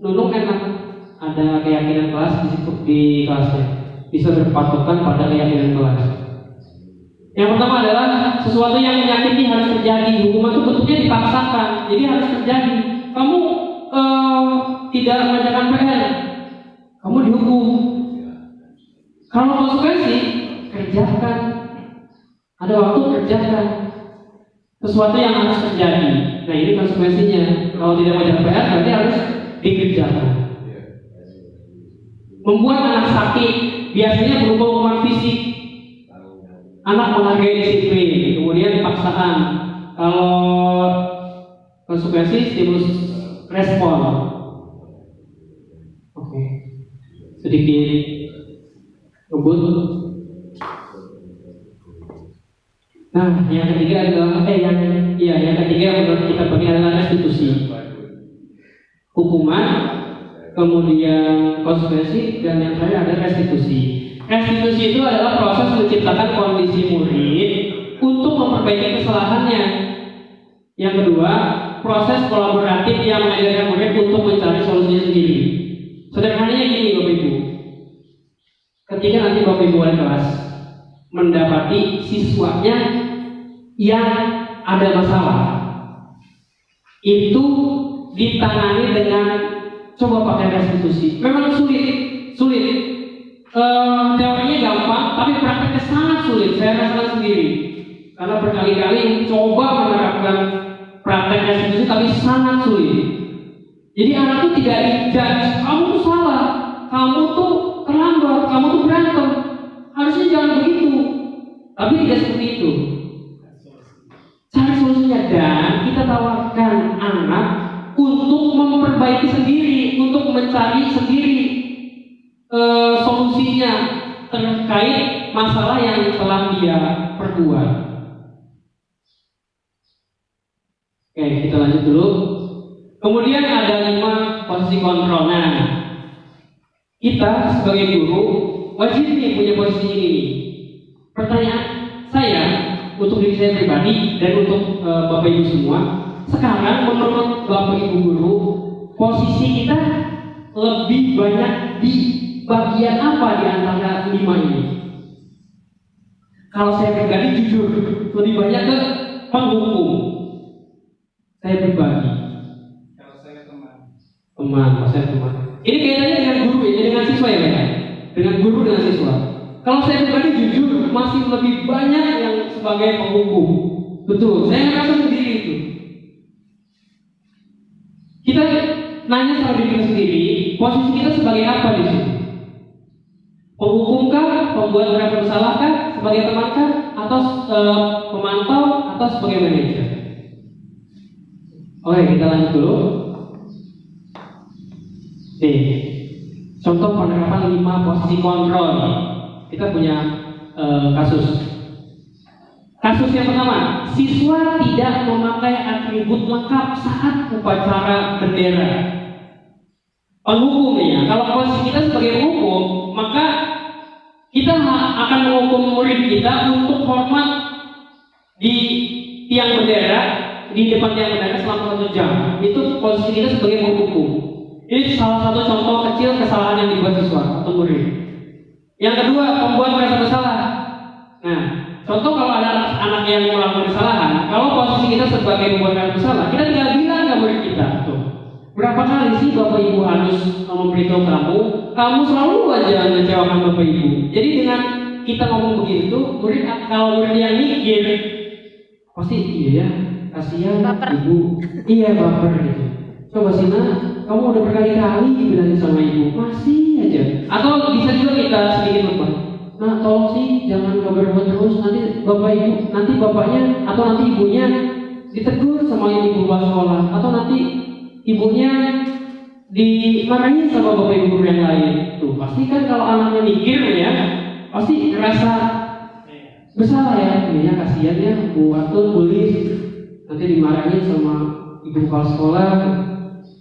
Nunung enak ada keyakinan kelas di situ di kelasnya, bisa berpatokan pada keyakinan kelas. Yang pertama adalah sesuatu yang menyakiti harus terjadi. Hukuman itu bentuknya dipaksakan, jadi harus terjadi. Kamu tidak mengerjakan PR, kamu dihukum. Kalau konsekuensi, kerjakan. Ada waktu kerjakan. Sesuatu yang harus terjadi. Nah ini konsekuensinya. Kalau tidak mengerjakan PR berarti harus dikerjakan. Membuat anak sakit biasanya berupa hukuman fisik. Anak menghargai disiplin, kemudian paksaan. Kalau konsekuensi stimulus respon. Oke. Sedikit ngebut. Nah, yang ketiga adalah yang ketiga menurut kita bagi adalah restitusi. Hukuman, kemudian konsekuensi, dan yang terakhir ada restitusi. Restitusi itu adalah proses menciptakan kondisi murid untuk memperbaiki kesalahannya. Yang kedua, proses kolaboratif yang mengajarkan murid untuk mencari solusinya sendiri. Sederhananya gini Bapak Ibu, ketika nanti Bapak Ibu wali kelas mendapati siswanya yang ada masalah, itu ditangani dengan coba pakai restitusi. Memang sulit. Teorinya gampang, tapi prakteknya sangat sulit. Saya rasakan sendiri karena berkali-kali coba menerapkan praktek restitusi, tapi sangat sulit. Jadi anak itu tidak dijudge, kamu tuh salah, kamu tuh terlambat, kamu tuh berantem. Harusnya jangan begitu, tapi tidak seperti itu. Cari solusinya dan kita tawarkan anak untuk memperbaiki sendiri, untuk mencari sendiri solusinya terkait masalah yang telah dia perbuat. Oke, kita lanjut dulu. Kemudian ada 5 posisi kontrol. Nah, kita sebagai guru wajib nih punya posisi ini. Pertanyaan saya untuk diri saya pribadi dan untuk Bapak Ibu semua, sekarang menurut Bapak Ibu guru, posisi kita lebih banyak di bagian apa di antara 5 ini? Kalau saya pribadi jujur, lebih banyak ke penghukum. Saya pribadi. Kalau saya teman. Saya teman. Ini kaitannya dengan guru ya, dengan siswa ya, Pak? Dengan guru dengan siswa. Kalau saya pribadi jujur, masih lebih banyak yang sebagai penghukum. Betul, saya merasa sendiri itu. Kita nanya sama diri kita sendiri, posisi kita sebagai apa di sini? Penghukumkah, pembuat merasa bersalahkah, sebagai temankah, atau pemantau, atau sebagai manajer? Oke, kita lanjut dulu. Nih, contoh penerapan 5 posisi kontrol. Kita punya kasus. Kasus yang pertama, siswa tidak memakai atribut lengkap saat upacara bendera. penghukum ya. Kalau posisi kita sebagai penghukum, maka kita akan menghukum murid kita untuk hormat di tiang bendera, di depan tiang bendera selama 1 jam. Itu posisi kita sebagai penghukum. Ini salah satu contoh kecil kesalahan yang dibuat siswa atau murid. Yang kedua, membuat merasa bersalah. Nah, contoh kalau ada anak yang melakukan kesalahan, kalau posisi kita sebagai membuat merasa bersalah, kita tinggal bilang ke murid kita, tuh, berapa kali sih Bapak Ibu harus memberitahu kamu selalu aja mengecewakan Bapak Ibu. Jadi dengan kita ngomong begitu, murid kalau murid yang mikir, pasti iya ya, kasihan Baper. Ibu, iya baper gitu. Coba Sina, kamu udah berkali-kali dibilangin sama Ibu, masih aja. Atau bisa juga kita sedikit lebih. Nah, tolong sih jangan berbuat terus, nanti Bapak Ibu, nanti bapaknya atau nanti ibunya ditegur sama ibu bapak sekolah, atau nanti ibunya dimarahin sama bapak ibu guru yang lain. Tuh, pasti kan kalau anaknya mikir ya, pasti ngerasa bersalah ya. Ini kasihan ya, Bu Atun tulis nanti dimarahin sama ibu kepala sekolah.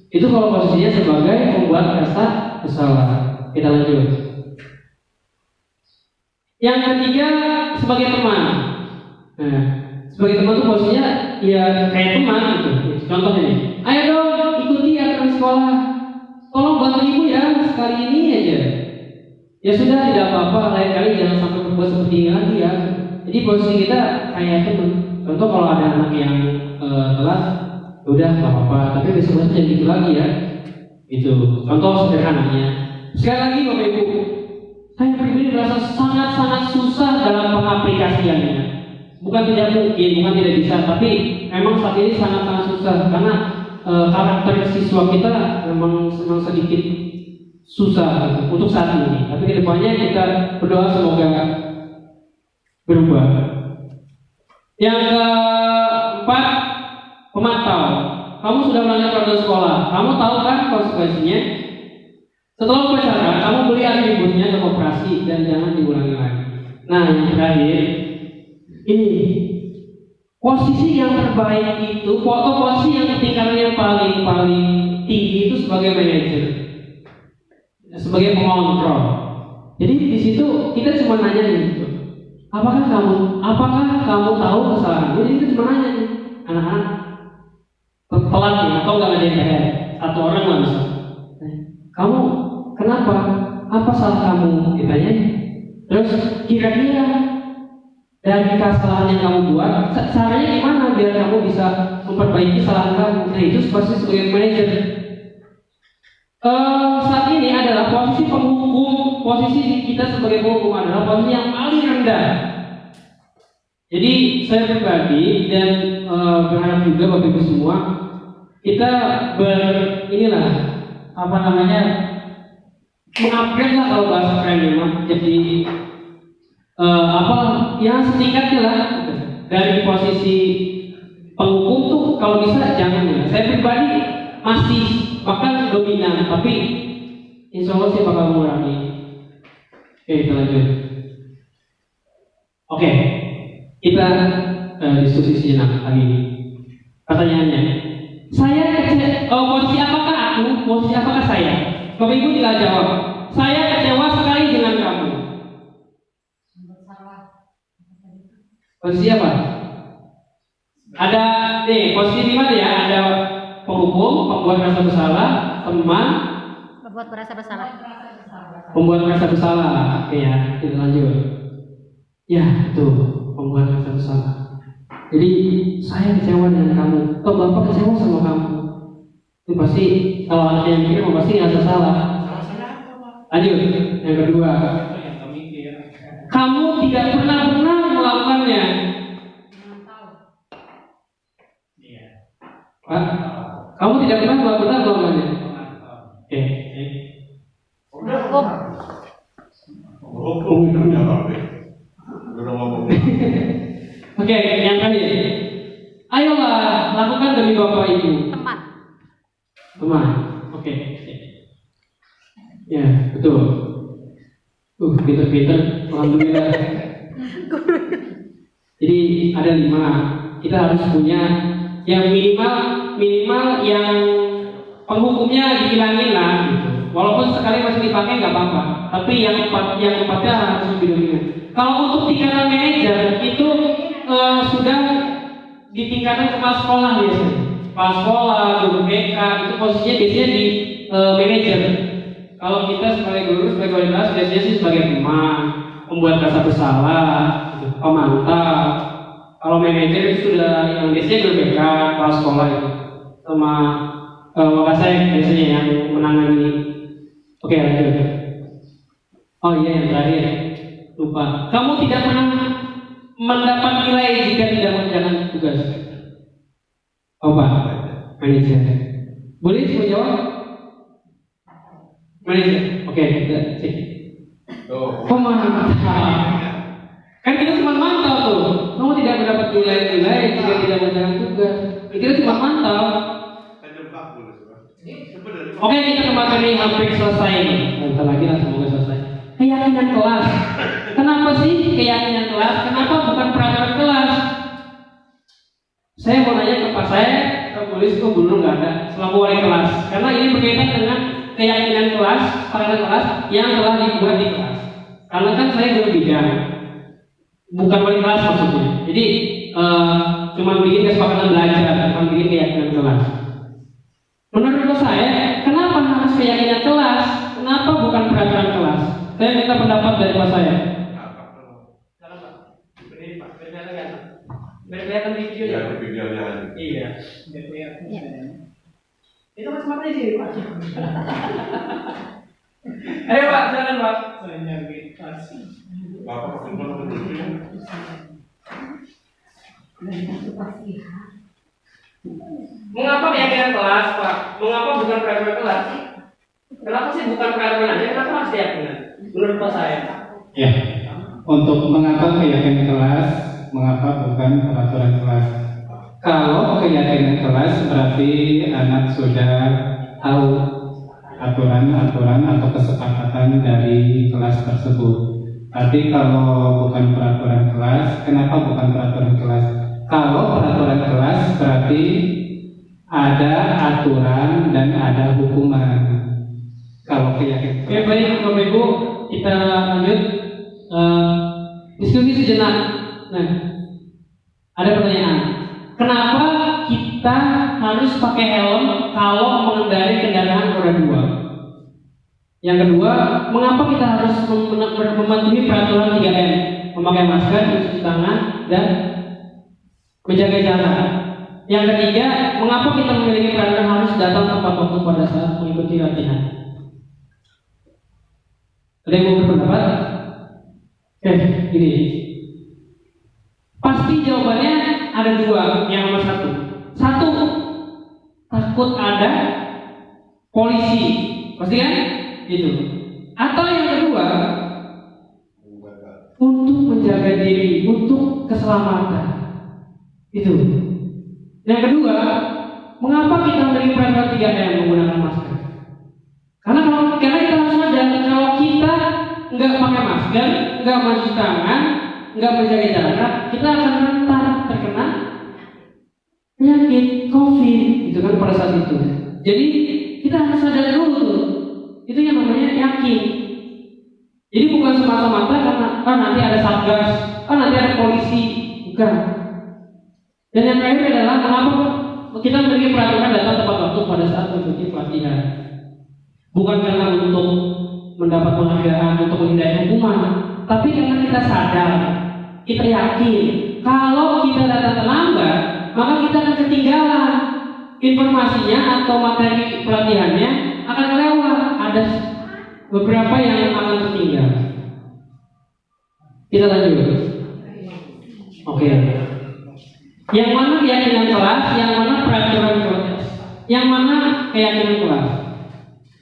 Itu kalau posisinya sebagai membuat rasa bersalah. Kita lanjut. Yang ketiga, sebagai teman. Nah, sebagai teman itu posisinya ya kayak teman gitu. Contohnya nih, ayo dong ikuti aturan sekolah. Tolong bantu ibu ya sekali ini aja. Ya sudah, tidak apa-apa. Lain kali jangan sampai berbuat seperti ini lagi ya. Jadi posisi kita kayak teman. Contoh kalau ada anak yang telat, udah nggak apa-apa. Tapi besok jangan gitu lagi ya. Itu contoh sederhananya. Sekali lagi Bapak Ibu, saya pribadi merasa sangat-sangat susah dalam pengaplikasiannya. Bukan tidak mungkin, bukan tidak bisa, tapi memang saat ini sangat-sangat susah karena karakter siswa kita memang sedikit susah gitu, untuk saat ini. Tapi kedepannya kita berdoa semoga berubah. Yang keempat, pemantau. Kamu sudah melanggar peraturan sekolah. Kamu tahu kan konsekuensinya? Setelah upacara, kamu beli atributnya ke koperasi dan jangan diulangi lagi. Nah, yang terakhir, ini posisi yang terbaik itu, posisi yang tingkatannya paling tinggi itu sebagai manajer, sebagai pengontrol. Jadi di situ kita cuma nanya gitu, apakah kamu tahu kesalahan? Jadi kita cuma nanya nih, anak-anak telat nih atau nggak ada PR, satu orang lah bisa. Kamu kenapa? Apa salah kamu? Ditanya. Terus kira-kira dari kesalahan yang kamu buat, caranya gimana biar kamu bisa memperbaiki kesalahan kamu? Nah, itu pasti sebagai manajer. Saat ini adalah posisi penghukum, posisi kita sebagai penghukum adalah posisi yang paling rendah. Jadi saya pribadi dan berharap juga Bapak Ibu semua kita mengupgrade lah kalau bahasa keren memang. Jadi ya setingkatnya lah dari posisi penghukum tuh kalau bisa jangan ya. Saya pribadi masih bahkan dominan, tapi insya Allah saya bakal mengurangi. Oke, kita lanjut. Oke, kita diskusi sejenak lagi. Pertanyaannya, posisi apakah aku? Posisi apakah saya? Bapak Ibu tidak jawab. Saya kecewa sekali dengan kamu. Posisi apa? Ada posisi di mana ya? Ada penghukum, pembuat merasa bersalah, teman, Membuat merasa bersalah. pembuat merasa bersalah. Oke ya, kita lanjut. Ya, itu pembuat merasa bersalah. Jadi saya kecewa dengan kamu. Atau Bapak kecewa sama kamu. Itu pasti kalau anak yang mikir pasti nggak salah. Lanjut, yang kedua. Kamu tidak pernah melakukannya. Pak, kamu tidak pernah melakukannya. Oke. Oke, yang tadi. Ayolah, lakukan demi Bapak Ibu. Teman. Oke. Ya, betul. Pinter-pinter. Alhamdulillah. Jadi ada 5. Kita harus punya yang minimal yang penghukumnya dihilangin lah gitu. Walaupun sekali masih dipakai nggak apa-apa, tapi yang empatnya harus lebih dominan. Kalau untuk tingkatan manajer itu sudah di tingkatan kepala sekolah biasanya. Kepala sekolah, guru BK itu posisinya biasanya di manajer. Kalau kita sebagai guru, sebagai wali kelas biasanya sih sebagai teman, membuat rasa bersalah, pemantau. Kalau manajer itu sudah yang biasanya guru BK, kepala sekolah itu, sama wakasek biasanya yang menangani. Oke, lanjut. Oh iya, yang terakhir lupa. Kamu tidak pernah mendapat nilai jika tidak mengerjakan tugas. Apa? Manajer. Boleh semua jawab? Manajer. Oke, kita cek. Oh, mantap. Kan kita cuma mantau tuh. Kamu tidak mendapat nilai jika tidak mengerjakan tugas. Kita cuma mantau. Oke, kita ke materi hampir selesai nih. Bentar lagi lah, semoga selesai. Keyakinan kelas. Kenapa sih keyakinan kelas? Kenapa bukan peraturan kelas? Saya mau nanya ke Pak saya, tertulis kok dulu nggak ada selaku wali kelas. Karena ini berkaitan dengan keyakinan kelas, peraturan kelas yang telah dibuat di kelas. Karena kan saya guru bidang, bukan wali kelas maksudnya. Jadi cuma bikin kesepakatan belajar, bukan bikin keyakinan kelas. Menurut saya, kenapa harus keyakinan kelas? Kenapa bukan peraturan kelas? Saya minta pendapat dari Pak saya. Biar kelihatan videonya. Iya. Biar kelihatan. Itu kan sematanya sih, Pak. Ayo Pak, jalan Pak. Saya nyari kasih. Bapak pasti belum betul. Mengapa keyakinan kelas, Pak? Mengapa bukan peraturan kelas? Kenapa sih bukan peraturan aja? Kenapa harus keyakinan? Menurut Pak saya. Ya, untuk mengapa keyakinan kelas, mengapa bukan peraturan kelas? Kalau keyakinan kelas berarti anak sudah tahu aturan-aturan atau kesepakatan dari kelas tersebut. Tapi kalau bukan peraturan kelas, kenapa bukan peraturan kelas? Kalau peraturan kelas berarti ada aturan dan ada hukuman. Kalau keyakinan. Oke, baik Bapak Ibu, kita lanjut diskusi sejenak. Nah, ada pertanyaan. Kenapa kita harus pakai helm kalau mengendarai kendaraan roda 2? Yang kedua, mengapa kita harus mematuhi peraturan 3M? Memakai masker, mencuci tangan, dan menjaga jarak. Yang ketiga, mengapa kita memiliki peraturan harus datang tepat waktu pada saat mengikuti latihan? Ada yang mau berpendapat? Gini. Pasti jawabannya ada dua. Yang nomor satu, takut ada polisi, pasti kan? Itu. Atau yang kedua, untuk menjaga diri, untuk keselamatan. Itu. Yang kedua, mengapa kita memiliki peraturan 3M menggunakan masker? Karena kita harus sadar kalau kita nggak pakai masker, nggak mencuci tangan, nggak menjaga jarak, kita akan rentan terkena penyakit COVID, itu kan pada saat itu. Jadi kita harus sadar dulu tuh, itu yang namanya yakin. Jadi bukan semata-mata karena nanti ada satgas, nanti ada polisi, bukan. Dan yang terakhir adalah kenapa kita memiliki peraturan datang tepat waktu pada saat mengikuti pelatihan. Bukan karena untuk mendapat penghargaan, untuk menghindari hukuman, tapi karena kita sadar, kita yakin kalau kita datang terlambat, maka kita akan ketinggalan informasinya atau materi pelatihannya akan lewat. Ada beberapa yang akan tertinggal. Kita lanjut. Oke. Yang mana keyakinan kelas, yang mana peraturan kelas, yang mana keyakinan kelas?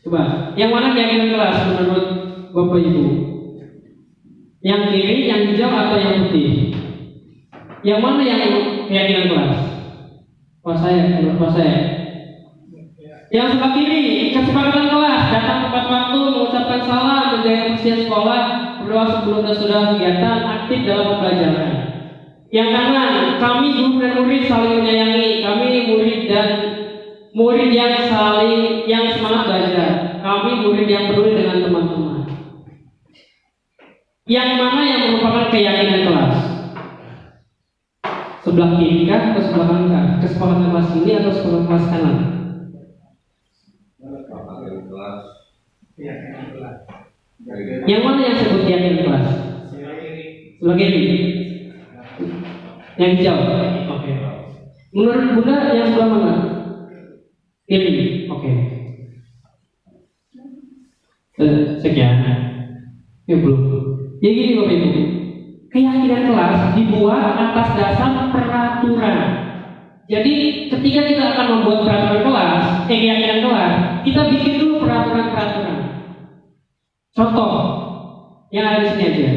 Coba, yang mana keyakinan kelas menurut Bapak Ibu? Yang kiri, yang hijau, atau yang putih? Yang mana yang keyakinan kelas? Menurut saya. Yang sebelah kiri, kesepakatan kelas, datang tepat waktu, mengucapkan salam, menjaga kebersihan sekolah, berdoa sebelum dan sudah kegiatan, aktif dalam pembelajaran. Yang kanan, kami guru dan murid saling menyayangi, kami murid yang semangat belajar. kami murid yang peduli dengan teman-teman. Yang mana yang merupakan keyakinan kelas? Sebelah kiri kah atau sebelah kanan kah? Kesepakatan kelas ini atau kesepakatan kelas kanan? Yang mana yang sebut keyakinan kelas? Sebelah kiri. Yang hijau. Oke. Menurut Bunda yang sebelah mana? Kiri. Oke. Sekian. Ya belum. Ya gini Bapak Ibu. Keyakinan kelas dibuat atas dasar peraturan. Jadi ketika kita akan membuat peraturan kelas, keyakinan kelas, kita bikin dulu peraturan-peraturan. Contoh yang ada di sini aja.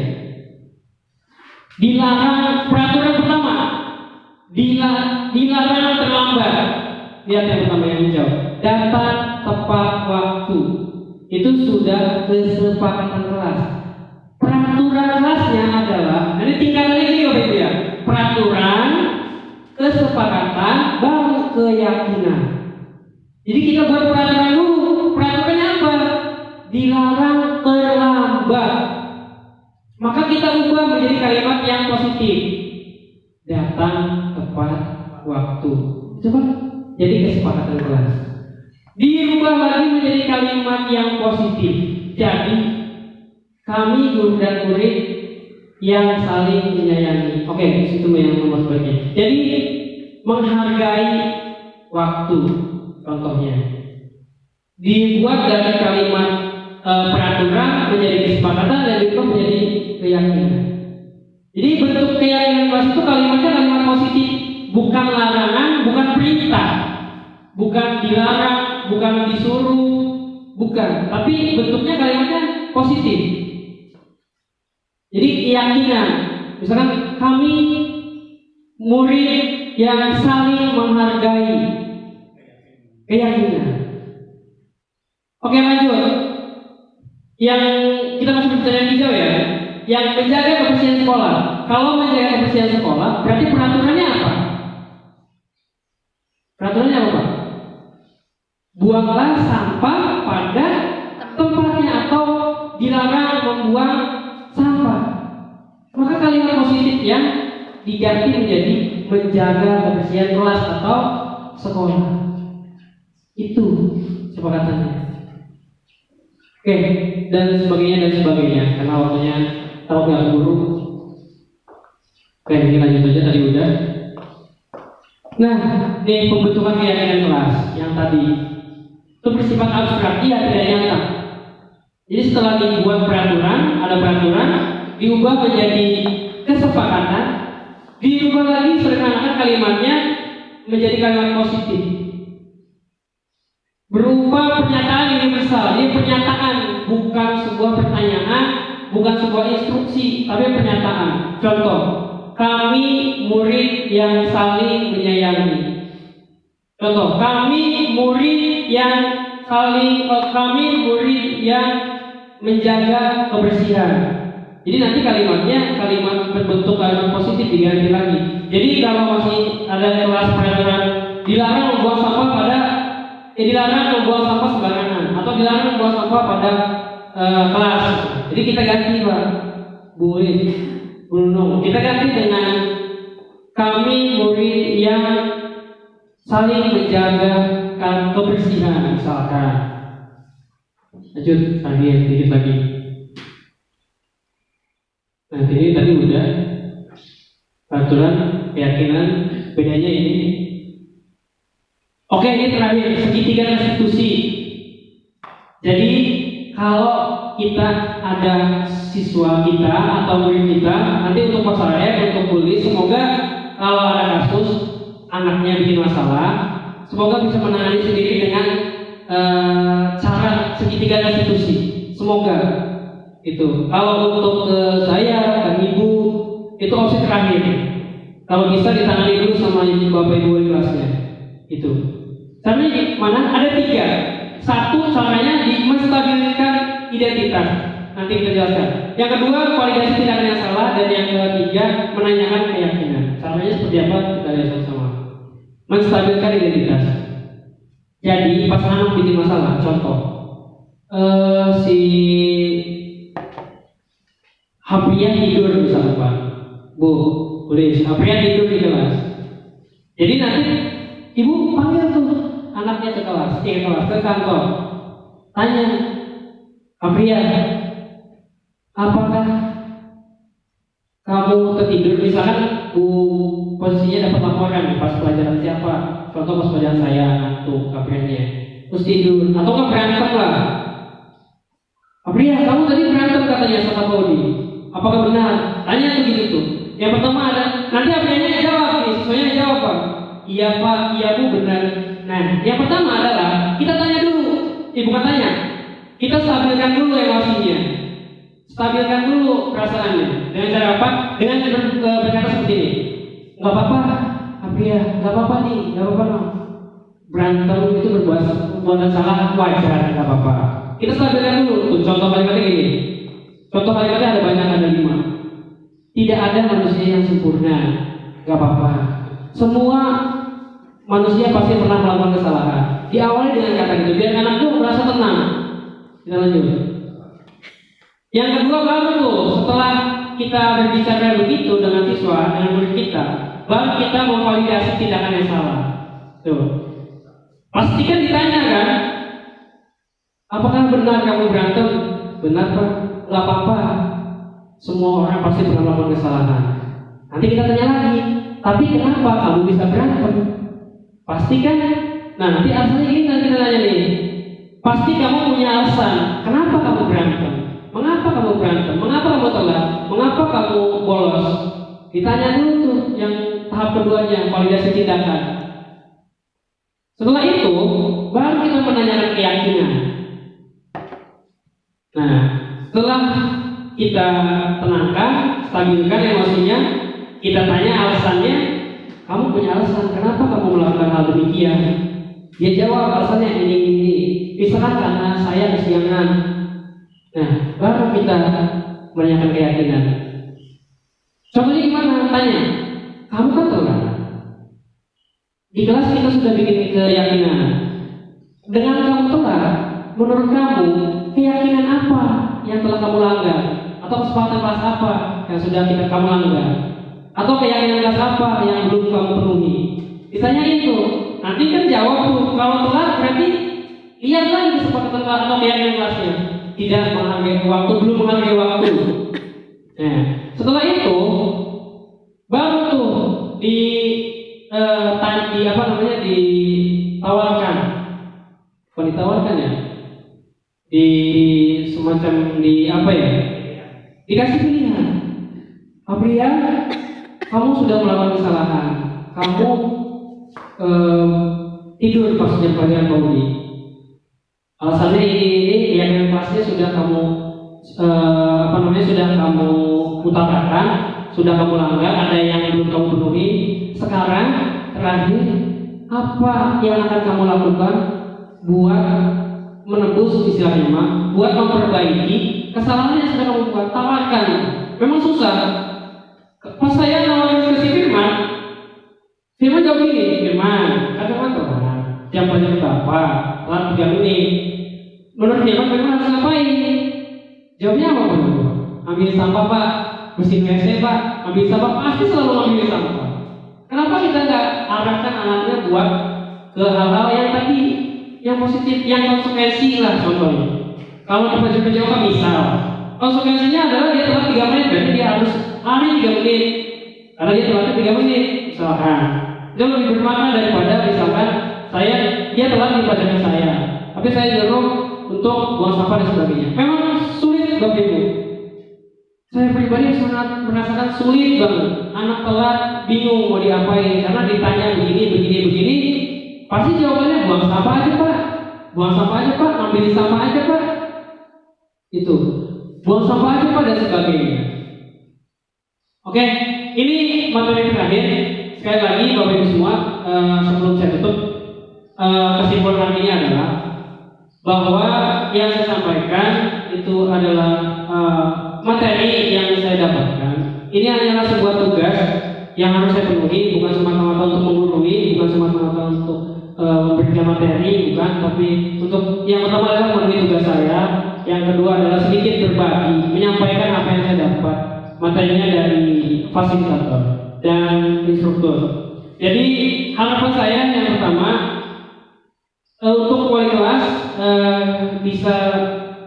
Dilarang peraturan pertama, dilarang terlambat. Lihat yang pertama yang hijau. Datang tepat waktu. Itu sudah kesepakatan kelas. Peraturan kelasnya adalah, ini tingkatannya gini Bapak Ibu ya. Peraturan, kesepakatan, baru keyakinan. Jadi kita buat peraturan dulu. Peraturannya apa? Dilarang terlambat. Maka kita ubah menjadi kalimat yang positif. Datang tepat waktu. Itu kan jadi kesepakatan kelas. Dirubah lagi menjadi kalimat yang positif. Jadi kami guru dan murid yang saling menyayangi. Oke, situ yang nomor sebaiknya. Jadi menghargai waktu. Contohnya dibuat dari kalimat peraturan menjadi kesepakatan dan diubah menjadi keyakinan. Jadi bentuk keyakinan kelas itu kalimatnya kalimat positif, bukan larangan, bukan perintah, bukan dilarang, bukan disuruh, bukan. Tapi bentuknya kalimatnya positif. Jadi keyakinan, misalkan kami murid yang saling menghargai, keyakinan. Oke, lanjut. Yang kita masih berbicara yang hijau ya, yang menjaga kebersihan sekolah. Kalau menjaga kebersihan sekolah, berarti peraturannya apa? Peraturannya apa, Pak? Buanglah sampah pada tempatnya atau dilarang membuang sampah. Maka kalimat positif yang diganti menjadi menjaga kebersihan kelas atau sekolah. Itu sepakatannya. Oke, dan sebagainya karena waktunya kalau nggak buru. Oke, ini lanjut aja tadi udah. Nah, ini pembentukan keyakinan kelas yang tadi itu bersifat abstrak, tidak nyata. Jadi setelah dibuat peraturan, ada peraturan, diubah menjadi kesepakatan, diubah lagi seakan-akan kalimatnya menjadi kalimat positif. Berupa pernyataan universal. Ini pernyataan, bukan sebuah pertanyaan, bukan sebuah instruksi, tapi pernyataan. Contoh, kami murid yang saling menyayangi. Contoh, kami murid yang menjaga kebersihan. Jadi nanti kalimatnya kalimat berbentuk kalimat positif diganti lagi. Jadi kalau masih ada kelas peraturan dilarang membuang sampah dilarang membuang sampah sembarangan atau dilarang membuang sampah pada kelas. Jadi kita ganti Pak, boleh, belum. Kita ganti dengan kami murid yang saling menjaga kebersihan misalkan. Lanjut lagi sedikit lagi. Nah ini tadi udah peraturan keyakinan, bedanya ini. Oke, ini terakhir segitiga restitusi. Jadi kalau kita ada siswa kita atau murid kita nanti untuk masalahnya untuk kuliah, semoga kalau ada kasus anaknya bikin masalah, semoga bisa menangani sendiri dengan cara segitiga restitusi. Semoga itu. Kalau untuk saya dan ibu itu opsi terakhir. Kalau bisa ditangani dulu sama bapak ibu di kelasnya. Itu. Caranya mana? Ada 3. Satu, caranya menstabilkan identitas. Nanti kita jelaskan. Yang kedua, validasi tindakan yang salah, dan yang ketiga, menanyakan keyakinan. Caranya seperti apa? Kita lihat sama-sama. Menstabilkan identitas. Jadi pas anak bikin masalah, contoh, si Haprian tidur misalnya Pak, Bu, tulis Haprian tidur di kelas. Jadi nanti ibu panggil tuh anaknya ke kelas, ke kantor, tanya, Haprian, apakah kamu tertidur? Misalkan Bu posisinya dapat laporan pas pelajaran siapa, contoh pas pelajaran saya tuh Hapriannya, terus tidur atau nggak berantem lah. Haprian, kamu tadi berantem katanya sama Pak Odi. Apakah benar? Tanya begitu tuh. Yang pertama ada, nanti Hapriannya jawab nih, siswanya jawab Pak. Iya Pak, iya Bu, benar. Nah, yang pertama adalah kita tanya dulu. Bukan tanya, kita stabilkan dulu emosinya, stabilkan dulu perasaannya. Dengan cara apa? Dengan berkata seperti ini. Nggak apa-apa, Haprian, nggak apa-apa nih, nggak apa-apa no. Berantem itu berbuat salah wajar, nggak apa-apa. Kita stabilkan dulu. Tuh, contoh kalimatnya gini. Contoh kalimatnya ada banyak, ada 5. Tidak ada manusia yang sempurna, nggak apa-apa. Semua manusia pasti pernah melakukan kesalahan. Diawali dengan kata itu, biar anak itu merasa tenang. Kita lanjut. Yang kedua baru tuh, setelah kita berbicara begitu dengan siswa, dengan murid kita, baru kita memvalidasi tindakan yang salah. Tuh. Pastikan ditanya kan, apakah benar kamu berantem? Benar Pak, nggak apa-apa. Semua orang pasti pernah melakukan kesalahan. Nanti kita tanya lagi, tapi kenapa kamu bisa berantem? Pastikan. Nah nanti alasannya ini nanti kita tanya nih. Pasti kamu punya alasan. Kenapa kamu berantem? Mengapa kamu berantem? Mengapa kamu telat? Mengapa kamu bolos? Ditanya dulu tuh yang tahap keduanya, validasi tindakan. Setelah itu, baru kita menanyakan keyakinan. Nah, setelah kita tenangkan, stabilkan emosinya, kita tanya alasannya. Kamu punya alasan, kenapa kamu melakukan hal demikian? Dia jawab alasannya ini. Misalkan karena saya kesiangan. Nah, baru kita menanyakan keyakinan. Contohnya gimana? Tanya, kamu kan telat. Di kelas kita sudah bikin keyakinan. Dengan kamu telat, menurut kamu keyakinan apa yang telah kamu langgar? Atau kesepakatan kelas apa yang sudah kamu langgar? Atau keyakinan kelas apa yang belum kamu penuhi? Ditanya itu. Nanti kan jawab tuh. Kalau telat berarti lihat lagi kesepakatan kelas atau keyakinan kelasnya. Tidak menghargai waktu, belum menghargai waktu. Nah, setelah itu baru tuh ditawarkan. Bukan ditawarkan ya? Dikasih pilihan. Haprian, kamu sudah melakukan kesalahan. Kamu tidur pas jam pelajaran Pauli. Alasannya ini keyakinan kelasnya sudah kamu sudah kamu utarakan, sudah kamu langgar, ada yang belum kamu penuhi. Sekarang terakhir, apa yang akan kamu lakukan buat menembus istilahnya buat memperbaiki kesalahan yang sudah kamu buat? Tawarkan. Memang susah. Pas saya nawarin ke si Firman jawab gini, Firman telat. Jam pelajaran berapa? Telat 3 menit. Menurut Firman harus ngapain? Jawabnya apa Pak? Ambil sampah Pak, bersihin WC Pak, ambil sampah, pasti selalu ambil sampah. Kenapa kita nggak arahkan anaknya buat ke hal-hal yang tadi, yang positif, yang konsekuensi lah contohnya. Kalau di pelajaran misal, konsekuensinya adalah dia telat 3 menit, berarti dia harus lari 3 menit. Karena dia telat 3 menit, misalkan. Itu lebih bermakna daripada misalkan dia telat di pelajaran saya, tapi saya nyuruh untuk buang sampah dan sebagainya. Memang sulit Bapak Ibu. Saya pribadi sangat merasakan sulit banget. Anak telat bingung mau diapain karena ditanya begini. Pasti jawabannya buang sampah aja Pak, ambil sampah aja Pak. Itu buang sampah aja Pak dan sebagainya. Oke, ini materi terakhir. Sekali lagi Bapak Ibu semua, sebelum saya tutup, kesimpulan ini adalah bahwa yang saya sampaikan itu adalah materi yang saya dapatkan. Ini hanyalah sebuah tugas yang harus saya penuhi, bukan semata-mata untuk menggurui, bukan semata-mata untuk memberikan materi, bukan, tapi untuk yang pertama adalah memenuhi tugas saya, yang kedua adalah sedikit berbagi, menyampaikan apa yang saya dapat materinya dari fasilitator dan instruktur. Jadi harapan saya yang pertama, untuk wali kelas bisa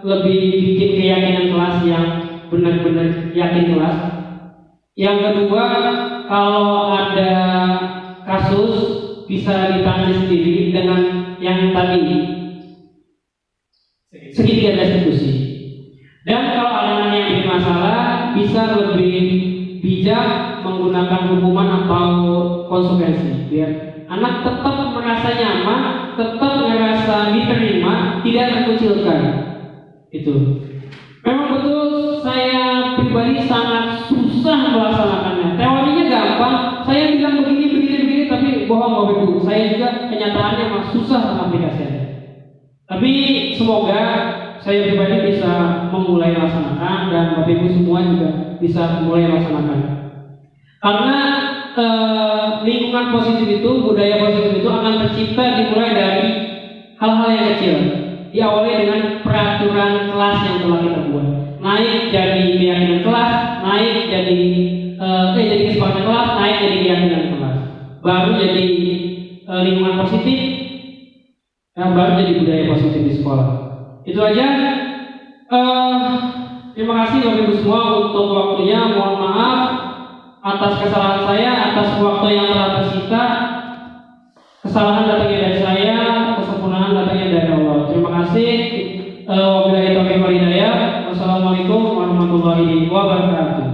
lebih bikin keyakinan kelas yang benar-benar yakin kelas. Yang kedua, kalau ada kasus bisa ditangani sendiri dengan yang tadi segitiga restitusi. Dan kalau ada anak yang bikin masalah, bisa lebih bijak menggunakan hukuman atau konsekuensi, biar anak tetap merasa nyaman, tetap merasa diterima, tidak terkucilkan. Itu. Memang betul saya pribadi sangat susah melaksanakannya. Teorinya gampang, saya bilang begini, tapi bohong Bapak Ibu. Saya juga kenyataannya masih susah mengaplikasikannya. Tapi semoga saya pribadi bisa memulai melaksanakan dan Bapak Ibu semua juga bisa mulai melaksanakan. Karena lingkungan positif itu, budaya positif itu akan tercipta dimulai dari hal-hal yang kecil. Diawali dengan peraturan kelas yang telah kita buat. Naik jadi keyakinan kelas, naik jadi kesepakatan kelas, naik jadi keyakinan kelas. Baru jadi lingkungan positif, yang baru jadi budaya positif di sekolah. Itu aja. Terima kasih Bapak Ibu semua untuk waktunya. Mohon maaf atas kesalahan saya, atas waktu yang telah tersita. Kesalahan datangnya dari saya, kesempurnaan datangnya dari Allah. Terima kasih. Wabillahi taufiq wal hidayah. Wassalamualaikum warahmatullahi wabarakatuh.